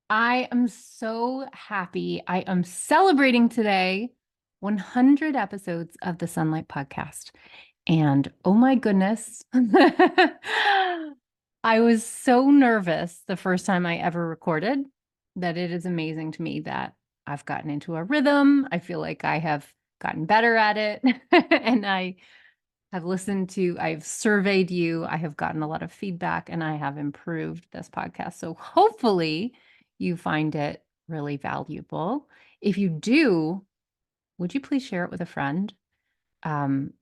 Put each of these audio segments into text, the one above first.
I am so happy. I am celebrating today 100 episodes of the Sunlight Podcast. And oh my goodness, I was so nervous the first time I ever recorded that it is amazing to me that I've gotten into a rhythm. I feel like I have gotten better at it. And I've surveyed you, I have gotten a lot of feedback, and I have improved this podcast. So hopefully you find it really valuable. If you do, would you please share it with a friend? Um,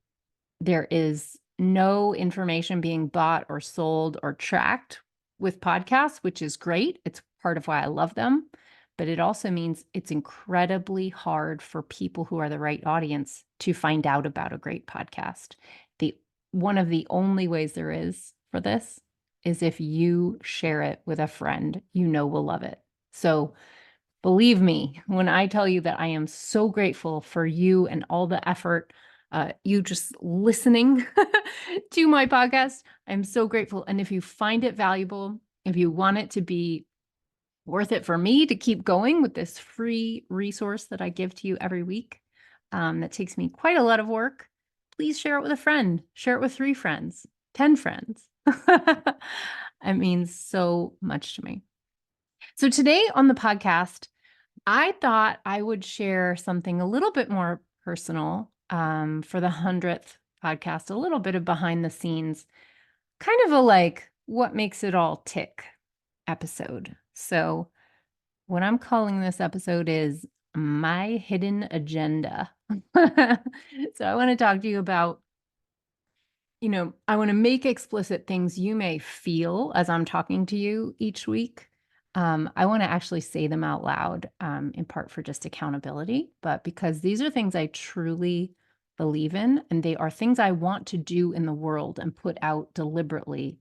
there is no information being bought or sold or tracked with podcasts, which is great. It's part of why I love them. But it also means it's incredibly hard for people who are the right audience to find out about a great podcast. The one of the only ways there is for this is if you share it with a friend you know will love it. So believe me when I tell you that I am so grateful for you and all the effort, you just listening to my podcast. I'm so grateful. And if you find it valuable, if you want it to be worth it for me to keep going with this free resource that I give to you every week, that takes me quite a lot of work, please share it with a friend, share it with 3 friends, 10 friends. It means so much to me. So today on the podcast, I thought I would share something a little bit more personal for the 100th podcast, a little bit of behind the scenes, kind of a like what makes it all tick episode. So, what I'm calling this episode is my hidden agenda. So, I want to talk to you about, I want to make explicit things you may feel as I'm talking to you each week. I want to actually say them out loud, in part for just accountability, but because these are things I truly believe in, and they are things I want to do in the world and put out deliberately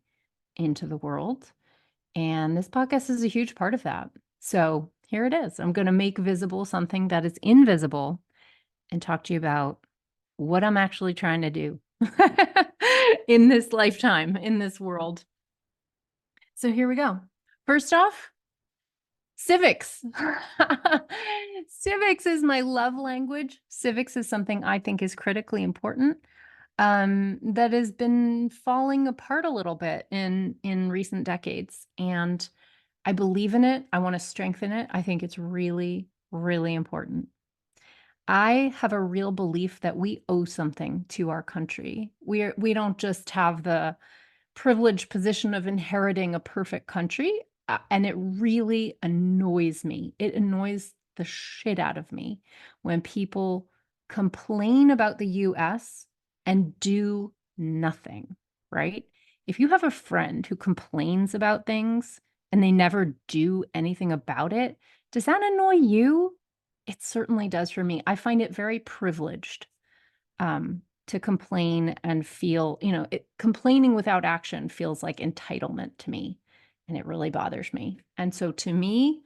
into the world. And this podcast is a huge part of that. So here it is. I'm going to make visible something that is invisible and talk to you about what I'm actually trying to do in this lifetime, in this world. So here we go. First off, civics. Civics is my love language. Civics is something I think is critically important, that has been falling apart a little bit in recent decades. And I believe in it. I want to strengthen it. I think it's really, really important. I have a real belief that we owe something to our country. We don't just have the privileged position of inheriting a perfect country, and it really annoys me. It annoys the shit out of me when people complain about the US and do nothing, right? If you have a friend who complains about things and they never do anything about it, does that annoy you? It certainly does for me. I find it very privileged, to complain and feel, complaining without action feels like entitlement to me, and it really bothers me. And so to me,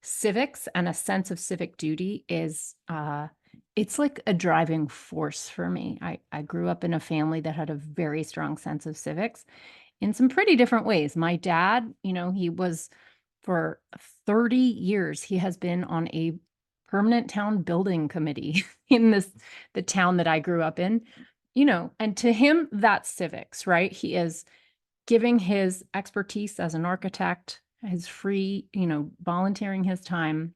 civics and a sense of civic duty is, it's like a driving force for me. I grew up in a family that had a very strong sense of civics in some pretty different ways. My dad, he was for 30 years, he has been on a permanent town building committee in the town that I grew up in, and to him, that's civics, right? He is giving his expertise as an architect, his free, volunteering his time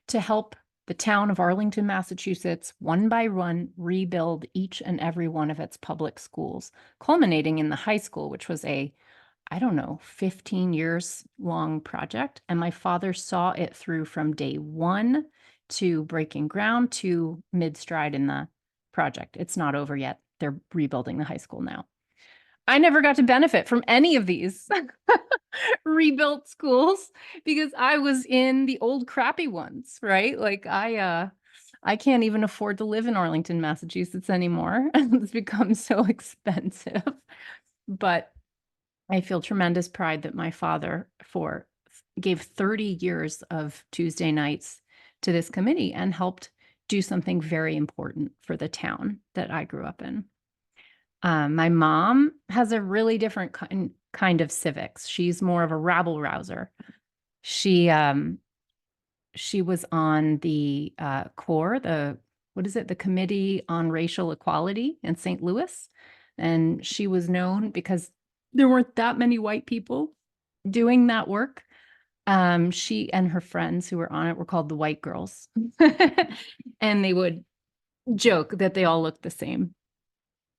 to help the town of Arlington, Massachusetts, one by one, rebuild each and every one of its public schools, culminating in the high school, which was I don't know, 15 years long project. And my father saw it through from day one to breaking ground to mid stride in the project. It's not over yet. They're rebuilding the high school now. I never got to benefit from any of these rebuilt schools because I was in the old crappy ones, right? Like I can't even afford to live in Arlington, Massachusetts anymore. It's become so expensive. But I feel tremendous pride that my father gave 30 years of Tuesday nights to this committee and helped do something very important for the town that I grew up in. My mom has a really different kind of civics. She's more of a rabble rouser. She she was on the core, the what is it, the Committee on Racial Equality in St. Louis. And she was known because there weren't that many white people doing that work. She and her friends who were on it were called the White Girls. And they would joke that they all looked the same.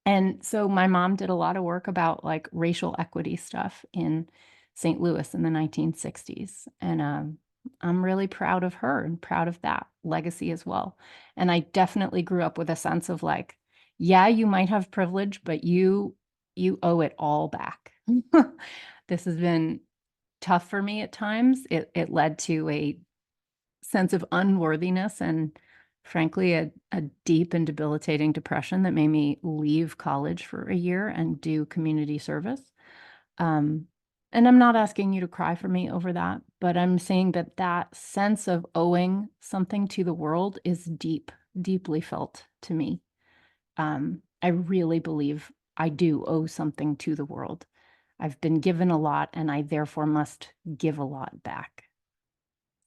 And so my mom did a lot of work about like racial equity stuff in St. Louis in the 1960s. And I'm really proud of her and proud of that legacy as well. And I definitely grew up with a sense of like, yeah, you might have privilege, but you owe it all back. This has been tough for me at times. It led to a sense of unworthiness and frankly a deep and debilitating depression that made me leave college for a year and do community service. Um, and I'm not asking you to cry for me over that, but I'm saying that that sense of owing something to the world is deep, deeply felt to me. I really believe I do owe something to the world. I've been given a lot and I therefore must give a lot back.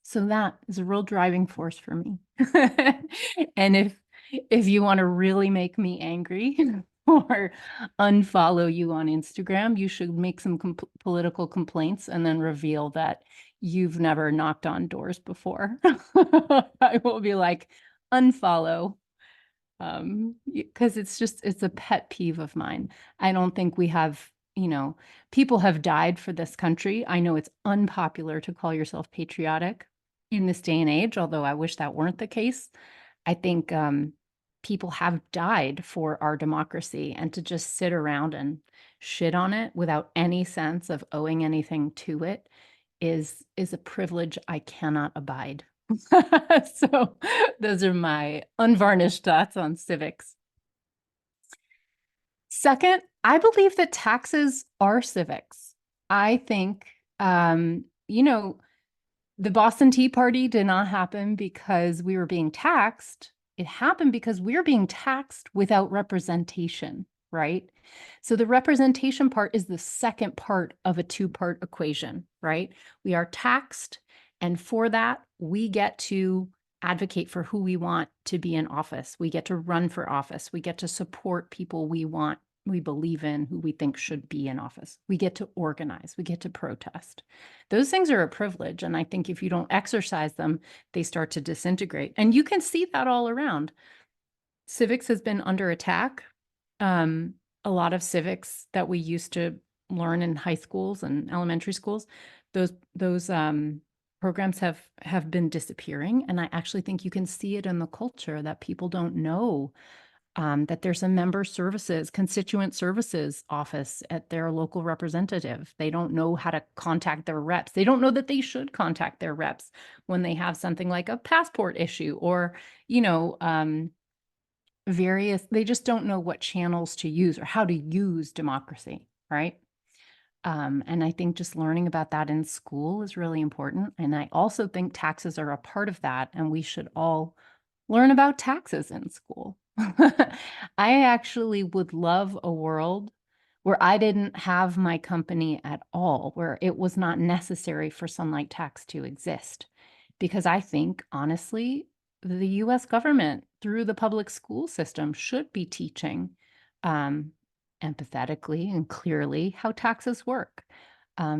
So that is a real driving force for me. And if you want to really make me angry or unfollow you on Instagram, you should make some political complaints and then reveal that you've never knocked on doors before. I will be like, unfollow, because it's a pet peeve of mine. I don't think we have, people have died for this country. I know it's unpopular to call yourself patriotic in this day and age, although I wish that weren't the case. I think people have died for our democracy, and to just sit around and shit on it without any sense of owing anything to it is a privilege I cannot abide. So those are my unvarnished thoughts on civics. Second, I believe that taxes are civics. I think, you know, the Boston Tea Party did not happen because we were being taxed. It happened because we're being taxed without representation, right? So the representation part is the second part of a two-part equation, right? We are taxed, and for that, we get to advocate for who we want to be in office. We get to run for office. We get to support people we want, we believe in, who we think should be in office. We get to organize. We get to protest. Those things are a privilege. And I think if you don't exercise them, they start to disintegrate. And you can see that all around. Civics has been under attack. A lot of civics that we used to learn in high schools and elementary schools, those programs have been disappearing. And I actually think you can see it in the culture that people don't know that there's a member services, constituent services office at their local representative. They don't know how to contact their reps. They don't know that they should contact their reps when they have something like a passport issue or, they just don't know what channels to use or how to use democracy, right? And I think just learning about that in school is really important. And I also think taxes are a part of that, and we should all learn about taxes in school. I actually would love a world where I didn't have my company at all, where it was not necessary for Sunlight Tax to exist. Because I think, honestly, the US government, through the public school system, should be teaching empathetically and clearly how taxes work.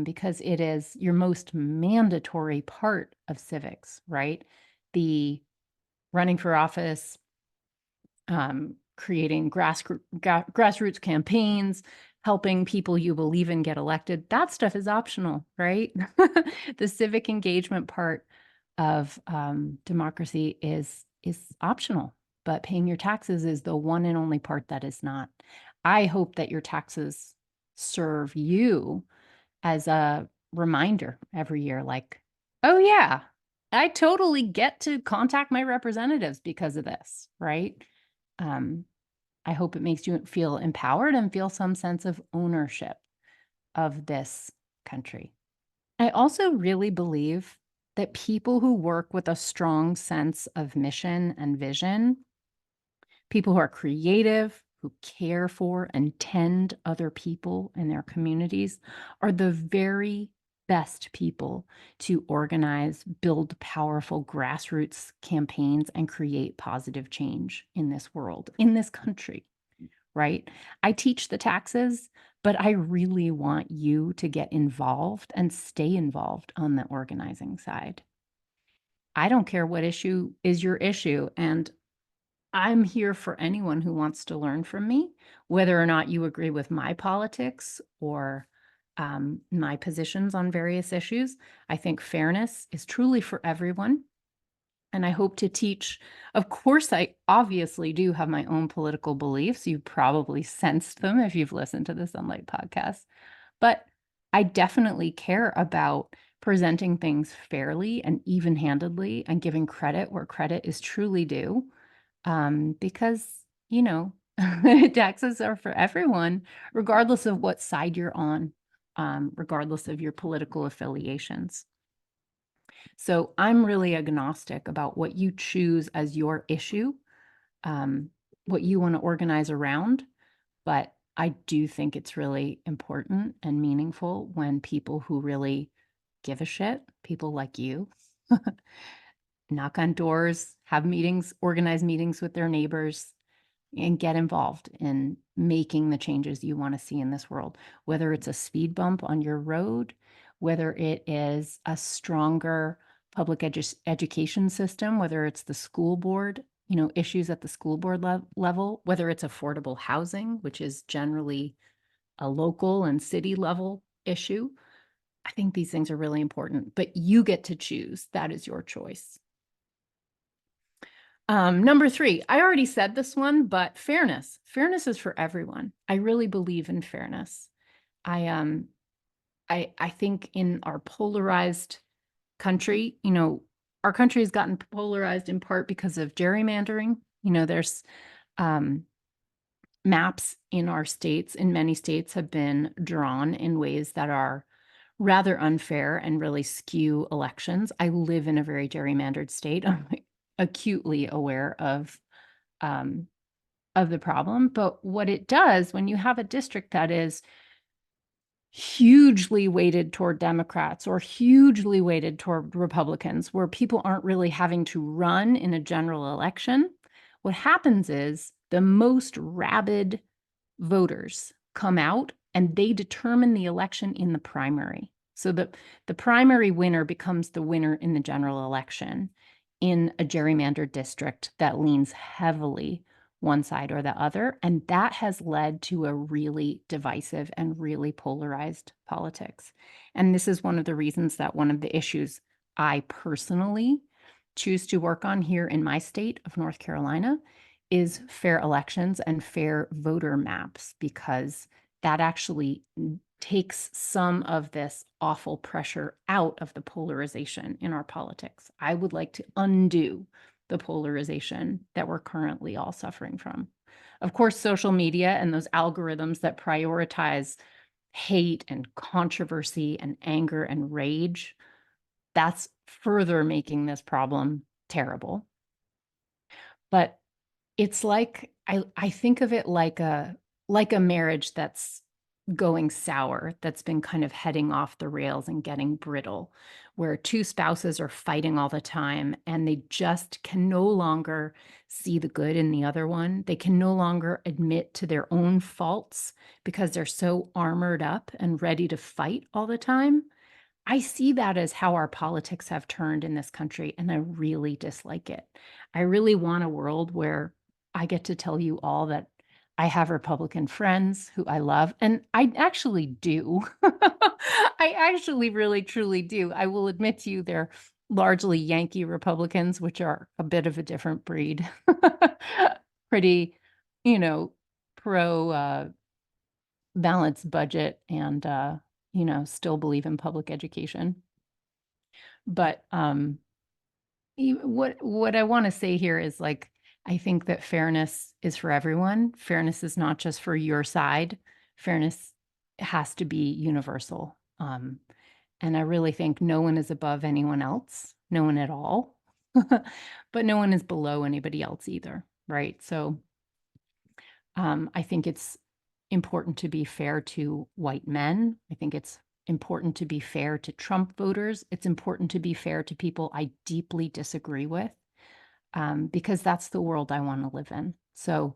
Because it is your most mandatory part of civics, right? The running for office, creating grassroots campaigns, helping people you believe in get elected. That stuff is optional, right? The civic engagement part of democracy is optional, but paying your taxes is the one and only part that is not. I hope that your taxes serve you as a reminder every year, like, oh yeah, I totally get to contact my representatives because of this, right? Um, I hope it makes you feel empowered and feel some sense of ownership of this country. I also really believe that people who work with a strong sense of mission and vision, people who are creative, who care for and tend other people in their communities, are the very best people to organize, build powerful grassroots campaigns, and create positive change in this world, in this country, right? I teach the taxes, but I really want you to get involved and stay involved on the organizing side. I don't care what issue is your issue, and I'm here for anyone who wants to learn from me, whether or not you agree with my politics or my positions on various issues. I think fairness is truly for everyone. And I hope to teach. Of course, I obviously do have my own political beliefs. You probably sensed them if you've listened to the Sunlight podcast. But I definitely care about presenting things fairly and even-handedly and giving credit where credit is truly due. Because, you know, taxes are for everyone, regardless of what side you're on, regardless of your political affiliations. So I'm really agnostic about what you choose as your issue, what you want to organize around. But I do think it's really important and meaningful when people who really give a shit, people like you, knock on doors, have meetings, organize meetings with their neighbors, and get involved in making the changes you want to see in this world, whether it's a speed bump on your road, whether it is a stronger public education system, whether it's the school board, issues at the school board level, whether it's affordable housing, which is generally a local and city level issue. I think these things are really important, but you get to choose. That is your choice. Number 3, I already said this one, but fairness. Fairness is for everyone. I really believe in fairness. I think in our polarized country, our country has gotten polarized in part because of gerrymandering. There's maps in our states, in many states, have been drawn in ways that are rather unfair and really skew elections. I live in a very gerrymandered state. I'm acutely aware of the problem. But what it does when you have a district that is hugely weighted toward Democrats or hugely weighted toward Republicans, where people aren't really having to run in a general election, what happens is the most rabid voters come out and they determine the election in the primary. So the primary winner becomes the winner in the general election in a gerrymandered district that leans heavily one side or the other. And that has led to a really divisive and really polarized politics. And this is one of the reasons that one of the issues I personally choose to work on here in my state of North Carolina is fair elections and fair voter maps, because that actually takes some of this awful pressure out of the polarization in our politics. I would like to undo the polarization that we're currently all suffering from. Of course, social media and those algorithms that prioritize hate and controversy and anger and rage, that's further making this problem terrible. But it's like I think of it like a marriage that's going sour, that's been kind of heading off the rails and getting brittle, where two spouses are fighting all the time and they just can no longer see the good in the other one. They can no longer admit to their own faults because they're so armored up and ready to fight all the time. I see that as how our politics have turned in this country, and I really dislike it. I really want a world where I get to tell you all that I have Republican friends who I love, and I actually do. I actually really truly do. I will admit to you they're largely Yankee Republicans, which are a bit of a different breed. Pretty, pro balanced budget and still believe in public education. But what I want to say here is, like, I think that fairness is for everyone. Fairness is not just for your side. Fairness has to be universal. And I really think no one is above anyone else, no one at all. But no one is below anybody else either, right? So I think it's important to be fair to white men. I think it's important to be fair to Trump voters. It's important to be fair to people I deeply disagree with, because that's the world I want to live in. So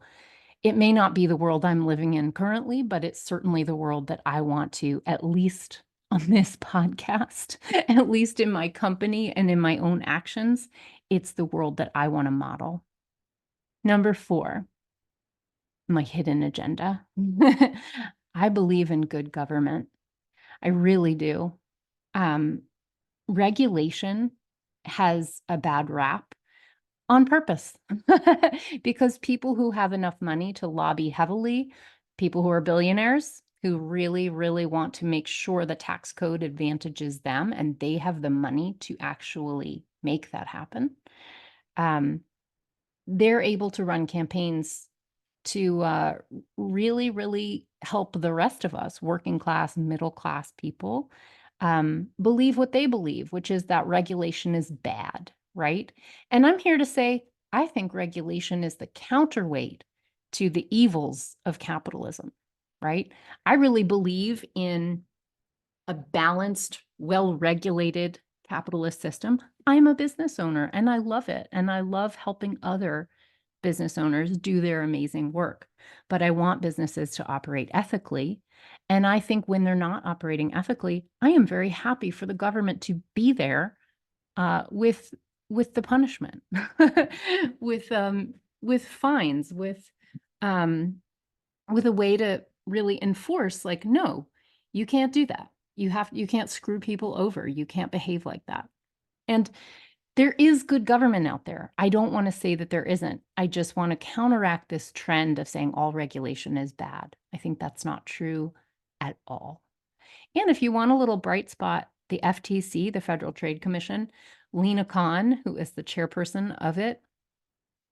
it may not be the world I'm living in currently, but it's certainly the world that I want to, at least on this podcast, at least in my company and in my own actions, it's the world that I want to model. Number 4, my hidden agenda. I believe in good government. I really do. Um, Regulation has a bad rap on purpose because people who have enough money to lobby heavily, people who are billionaires who really, really want to make sure the tax code advantages them and they have the money to actually make that happen. They're able to run campaigns to really, really help the rest of us, working class, middle class people, believe what they believe, which is that regulation is bad, right? And I'm here to say, I think regulation is the counterweight to the evils of capitalism, right? I really believe in a balanced, well-regulated capitalist system. I'm a business owner and I love it. And I love helping other business owners do their amazing work. But I want businesses to operate ethically. And I think when they're not operating ethically, I am very happy for the government to be there with the punishment, with with fines, um, with a way to really enforce, like, no, you can't do that. You can't screw people over. You can't behave like that. And there is good government out there. I don't want to say that there isn't. I just want to counteract this trend of saying all regulation is bad. I think that's not true at all. And if you want a little bright spot, the FTC, the Federal Trade Commission, Lena Khan, who is the chairperson of it,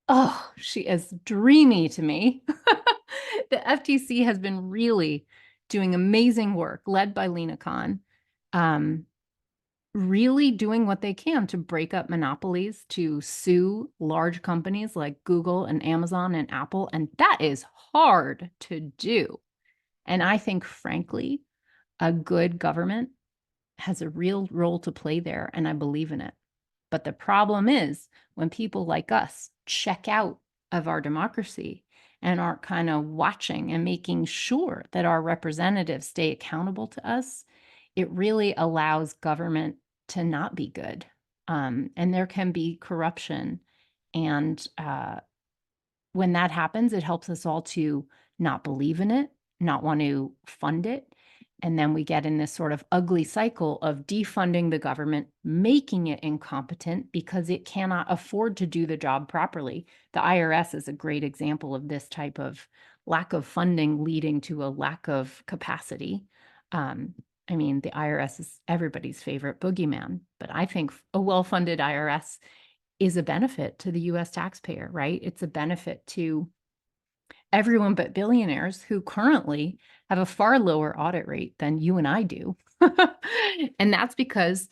oh, she is dreamy to me. The FTC has been really doing amazing work, led by Lena Khan, really doing what they can to break up monopolies, to sue large companies like Google and Amazon and Apple. And that is hard to do. And I think, frankly, a good government has a real role to play there, and I believe in it. But the problem is when people like us check out of our democracy and aren't kind of watching and making sure that our representatives stay accountable to us, it really allows government to not be good. And there can be corruption. And when that happens, it helps us all to not believe in it, not want to fund it. And then we get in this sort of ugly cycle of defunding the government, making it incompetent because it cannot afford to do the job properly. The IRS is a great example of this type of lack of funding leading to a lack of capacity. I mean, the IRS is everybody's favorite boogeyman, but I think a well-funded IRS is a benefit to the US taxpayer, right? It's a benefit to everyone but billionaires who currently have a far lower audit rate than you and I do. And that's because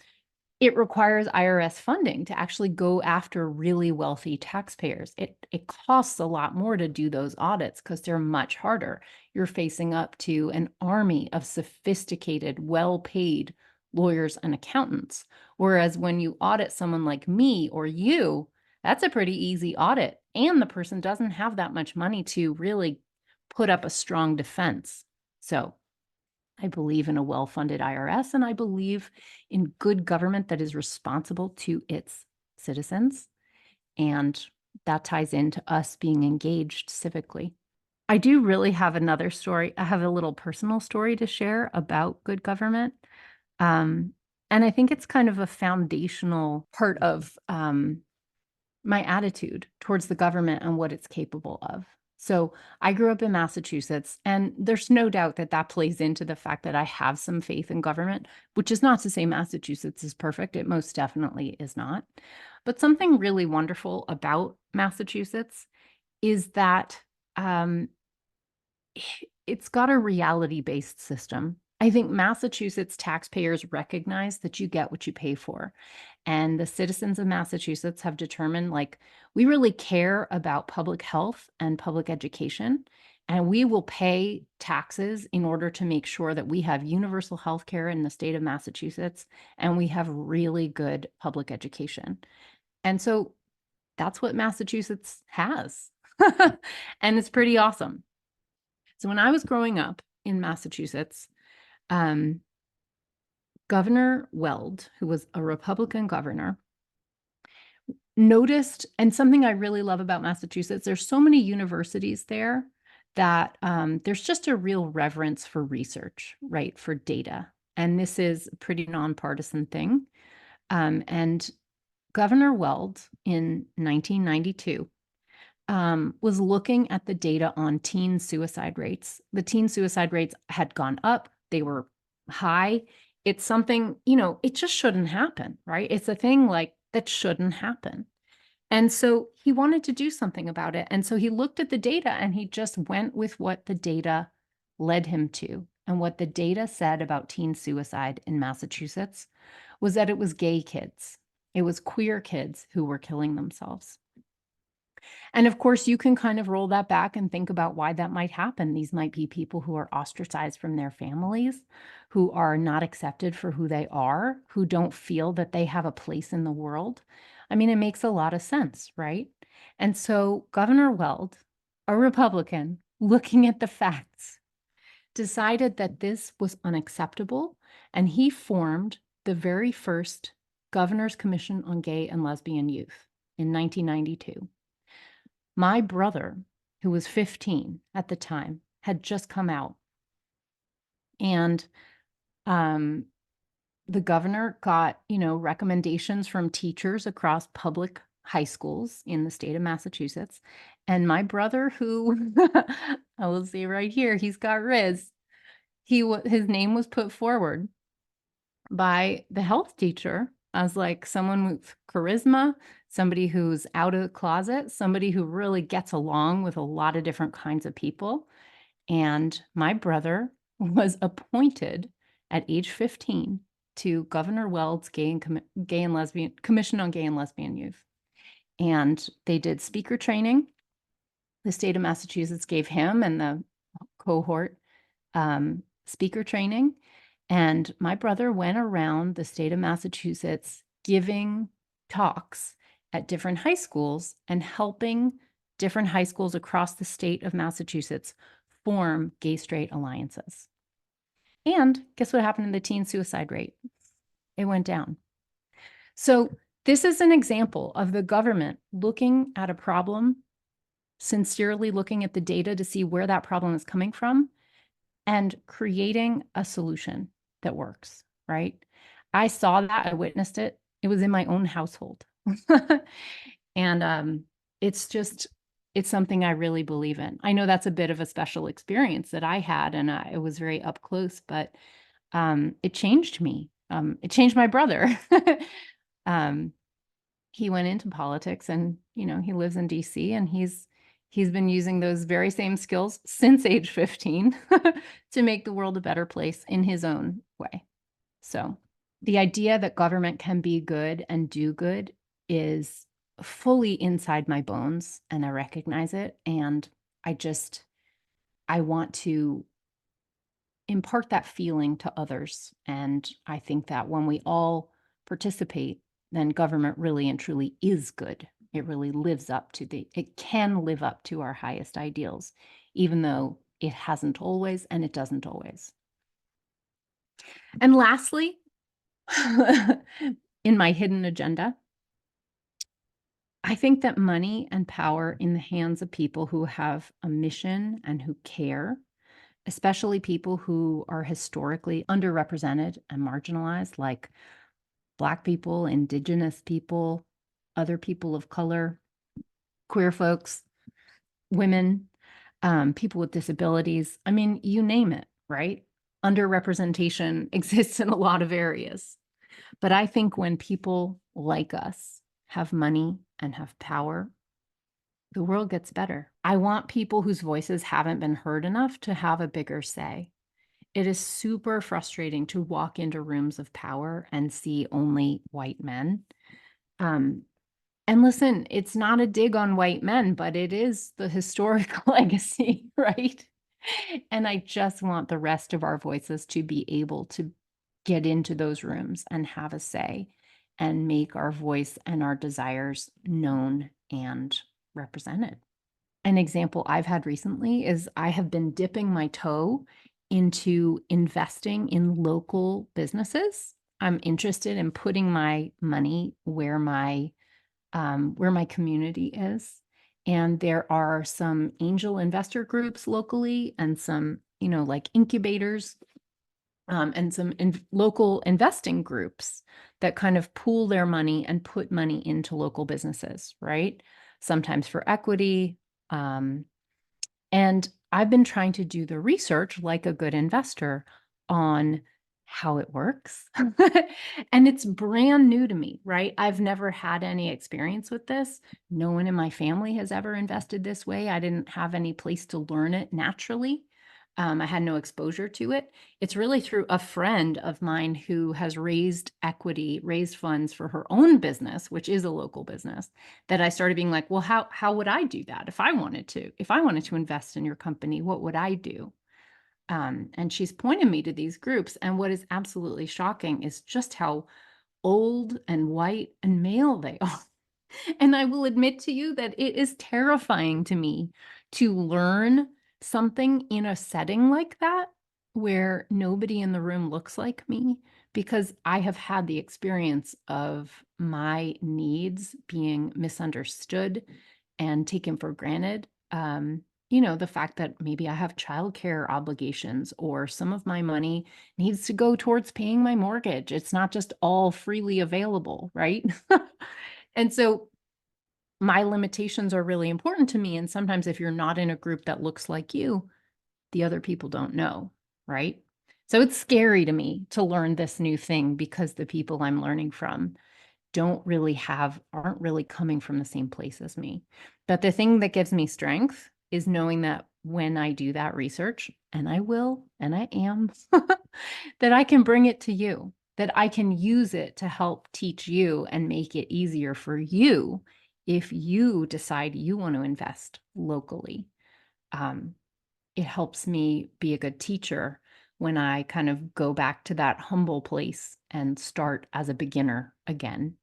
it requires IRS funding to actually go after really wealthy taxpayers. It costs a lot more to do those audits because they're much harder. You're facing up to an army of sophisticated, well-paid lawyers and accountants. Whereas when you audit someone like me or you, that's a pretty easy audit. And the person doesn't have that much money to really put up a strong defense. So I believe in a well-funded IRS, and I believe in good government that is responsible to its citizens. And that ties into us being engaged civically. I do really have another story. I have a little personal story to share about good government. And I think it's kind of a foundational part of my attitude towards the government and what it's capable of. So I grew up in Massachusetts, and there's no doubt that that plays into the fact that I have some faith in government, which is not to say Massachusetts is perfect. It most definitely is not. But something really wonderful about Massachusetts is that it's got a reality-based system. I think Massachusetts taxpayers recognize that you get what you pay for. And the citizens of Massachusetts have determined, like, we really care about public health and public education. and we will pay taxes in order to make sure that we have universal health care in the state of Massachusetts and we have really good public education. And so that's what Massachusetts has. And it's pretty awesome. So when I was growing up in Massachusetts, Governor Weld, who was a Republican governor, noticed, and something I really love about Massachusetts, there's so many universities there that there's just a real reverence for research, right, for data. And this is a pretty nonpartisan thing. And Governor Weld in 1992 was looking at the data on teen suicide rates. The teen suicide rates had gone up, they were high. It's something, it just shouldn't happen, right? It's a thing like that shouldn't happen. And so he wanted to do something about it. And so he looked at the data and he just went with what the data led him to. And what the data said about teen suicide in Massachusetts was that it was gay kids, it was queer kids who were killing themselves. And of course, you can kind of roll that back and think about why that might happen. These might be people who are ostracized from their families, who are not accepted for who they are, who don't feel that they have a place in the world. I mean, it makes a lot of sense, right? And so Governor Weld, a Republican, looking at the facts, decided that this was unacceptable, and he formed the very first Governor's Commission on Gay and Lesbian Youth in 1992. My brother, who was 15 at the time, had just come out. And the governor got, recommendations from teachers across public high schools in the state of Massachusetts. And my brother, who I will see right here, he's got Riz. His name was put forward by the health teacher as like someone with charisma, somebody who's out of the closet, somebody who really gets along with a lot of different kinds of people. And my brother was appointed at age 15 to Governor Weld's Commission on Gay and Lesbian Youth. And they did speaker training. The state of Massachusetts gave him and the cohort speaker training. And my brother went around the state of Massachusetts giving talks at different high schools and helping different high schools across the state of Massachusetts form gay-straight alliances. And guess what happened to the teen suicide rate? It went down. So this is an example of the government looking at a problem, sincerely looking at the data to see where that problem is coming from, and creating a solution that works, right? I saw that, I witnessed it. It was in my own household. And it's something I really believe in. I know that's a bit of a special experience that I had, and it was very up close, but it changed me. It changed my brother. He went into politics, and he lives in DC, and he's been using those very same skills since age 15 to make the world a better place in his own way. So the idea that government can be good and do good is fully inside my bones, and I recognize it. And I want to impart that feeling to others. And I think that when we all participate, then government really and truly is good. It really it can live up to our highest ideals, even though it hasn't always, and it doesn't always. And lastly, in my hidden agenda, I think that money and power in the hands of people who have a mission and who care, especially people who are historically underrepresented and marginalized, like Black people, Indigenous people, other people of color, queer folks, women, people with disabilities. I mean, you name it, right? Underrepresentation exists in a lot of areas. But I think when people like us have money and have power, the world gets better. I want people whose voices haven't been heard enough to have a bigger say. It is super frustrating to walk into rooms of power and see only white men. And listen, it's not a dig on white men, but it is the historic legacy, right? And I just want the rest of our voices to be able to get into those rooms and have a say and make our voice and our desires known and represented. An example I've had recently is I have been dipping my toe into investing in local businesses. I'm interested in putting my money where my community is. And there are some angel investor groups locally and some, like incubators, and some local investing groups that kind of pool their money and put money into local businesses, right? Sometimes for equity. And I've been trying to do the research like a good investor on how it works. And it's brand new to me, right? I've never had any experience with this. No one in my family has ever invested this way. I didn't have any place to learn it naturally. I had no exposure to it. It's really through a friend of mine who has raised equity, raised funds for her own business, which is a local business, that I started being like, well, how would I do that if I wanted to? If I wanted to invest in your company, what would I do? And she's pointed me to these groups. And what is absolutely shocking is just how old and white and male they are. And I will admit to you that it is terrifying to me to learn something in a setting like that where nobody in the room looks like me, because I have had the experience of my needs being misunderstood and taken for granted. The fact that maybe I have childcare obligations or some of my money needs to go towards paying my mortgage. It's not just all freely available, right? And so my limitations are really important to me. And sometimes if you're not in a group that looks like you, the other people don't know, right? So it's scary to me to learn this new thing because the people I'm learning from aren't really coming from the same place as me. But the thing that gives me strength is knowing that when I do that research, and I will, and I am, that I can bring it to you, that I can use it to help teach you and make it easier for you if you decide you want to invest locally. Um, it helps me be a good teacher when I kind of go back to that humble place and start as a beginner again.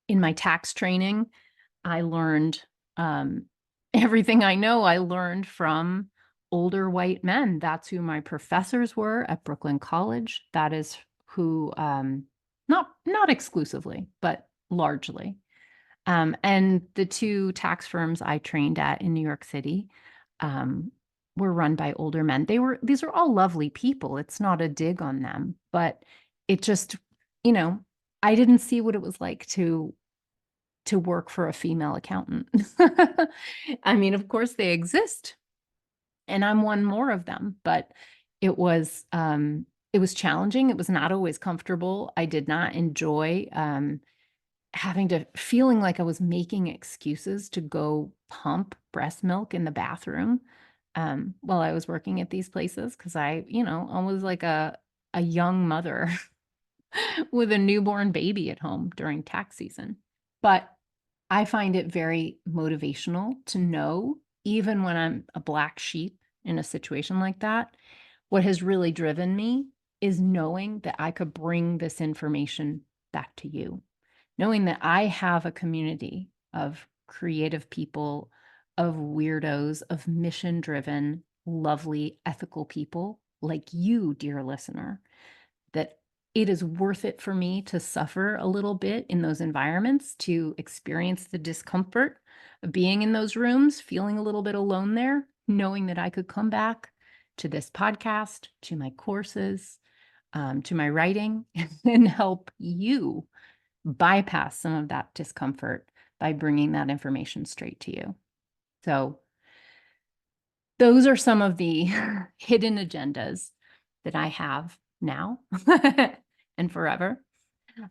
In my tax training, I learned everything I know, I learned from older white men. That's who my professors were at Brooklyn College. That is who, not exclusively, but largely. And the two tax firms I trained at in New York City um, were run by older men. These are all lovely people. It's not a dig on them, but it just, you know, I didn't see what it was like to work for a female accountant. I mean, of course they exist, and I'm one more of them, but it was it was challenging. It was not always comfortable. I did not enjoy feeling like I was making excuses to go pump breast milk in the bathroom while I was working at these places, because I was like a young mother with a newborn baby at home during tax season. But I find it very motivational to know, even when I'm a black sheep in a situation like that, what has really driven me is knowing that I could bring this information back to you, knowing that I have a community of creative people, of weirdos, of mission driven, lovely, ethical people like you, dear listener, that it is worth it for me to suffer a little bit in those environments, to experience the discomfort of being in those rooms, feeling a little bit alone there, knowing that I could come back to this podcast, to my courses, to my writing, and help you bypass some of that discomfort by bringing that information straight to you. So those are some of the hidden agendas that I have now and forever.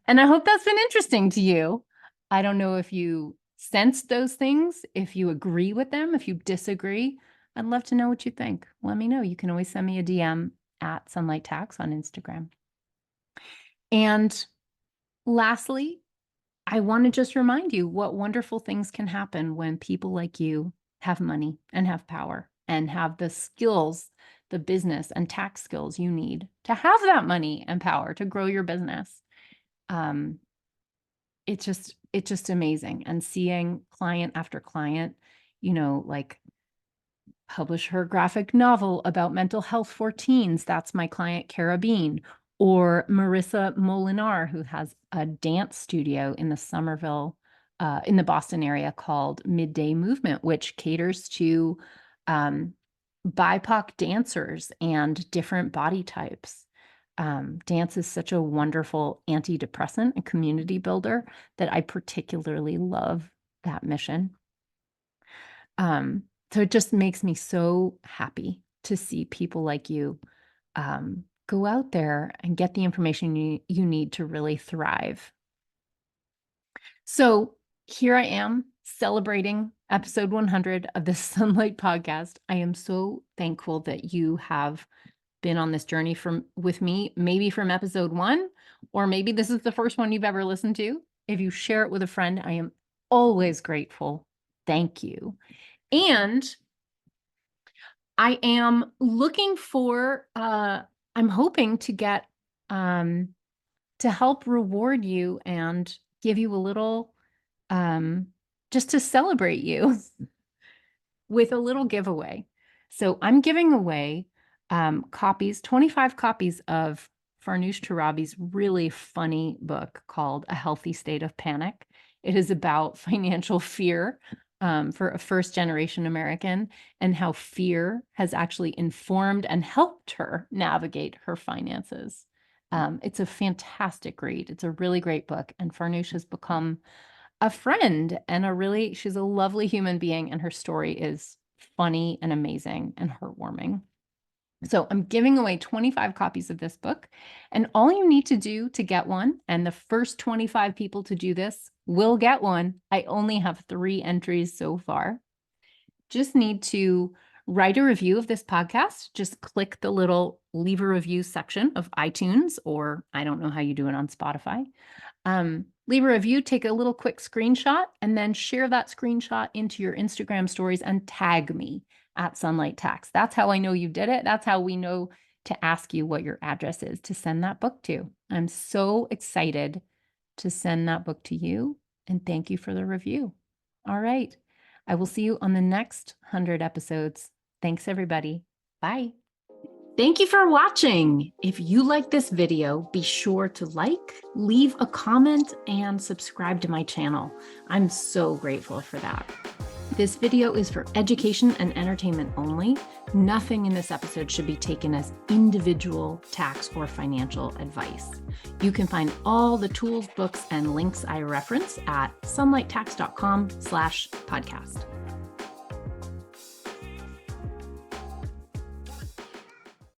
And I hope that's been interesting to you. I don't know if you sense those things, if you agree with them, if you disagree. I'd love to know what you think. Let me know. You can always send me a DM at Sunlight Tax on Instagram. And lastly, I want to just remind you what wonderful things can happen when people like you have money and have power and have the skills, the business and tax skills you need to have that money and power to grow your business. Um, it's just amazing. And seeing client after client, like publish her graphic novel about mental health for teens. That's my client, Cara Bean. Or Marissa Molinar, who has a dance studio in the Somerville, in the Boston area called Midday Movement, which caters to BIPOC dancers and different body types. Dance is such a wonderful antidepressant and community builder that I particularly love that mission. So it just makes me so happy to see people like you go out there and get the information you need to really thrive. So here I am celebrating episode 100 of the Sunlight Podcast. I am so thankful that you have been on this journey with me, maybe from episode 1, or maybe this is the first one you've ever listened to. If you share it with a friend, I am always grateful. Thank you. And I am looking for, I'm hoping to get, to help reward you and give you a little, just to celebrate you with a little giveaway. So I'm giving away copies, 25 copies of Farnoosh Torabi's really funny book called A Healthy State of Panic. It is about financial fear for a first-generation American and how fear has actually informed and helped her navigate her finances. It's a fantastic read. It's a really great book, and Farnoosh has become a friend and she's a lovely human being, and her story is funny and amazing and heartwarming. So I'm giving away 25 copies of this book, and all you need to do to get one, and the first 25 people to do this will get one. I only have 3 entries so far. Just need to write a review of this podcast. Just click the little leave a review section of iTunes, or I don't know how you do it on Spotify. Leave a review, take a little quick screenshot, and then share that screenshot into your Instagram stories and tag me at Sunlight Tax. That's how I know you did it. That's how we know to ask you what your address is to send that book to. I'm so excited to send that book to you, and thank you for the review. All right. I will see you on the next 100 episodes. Thanks, everybody. Bye. Thank you for watching. If you like this video, be sure to like, leave a comment, and subscribe to my channel. I'm so grateful for that. This video is for education and entertainment only. Nothing in this episode should be taken as individual tax or financial advice. You can find all the tools, books, and links I reference at sunlighttax.com/podcast.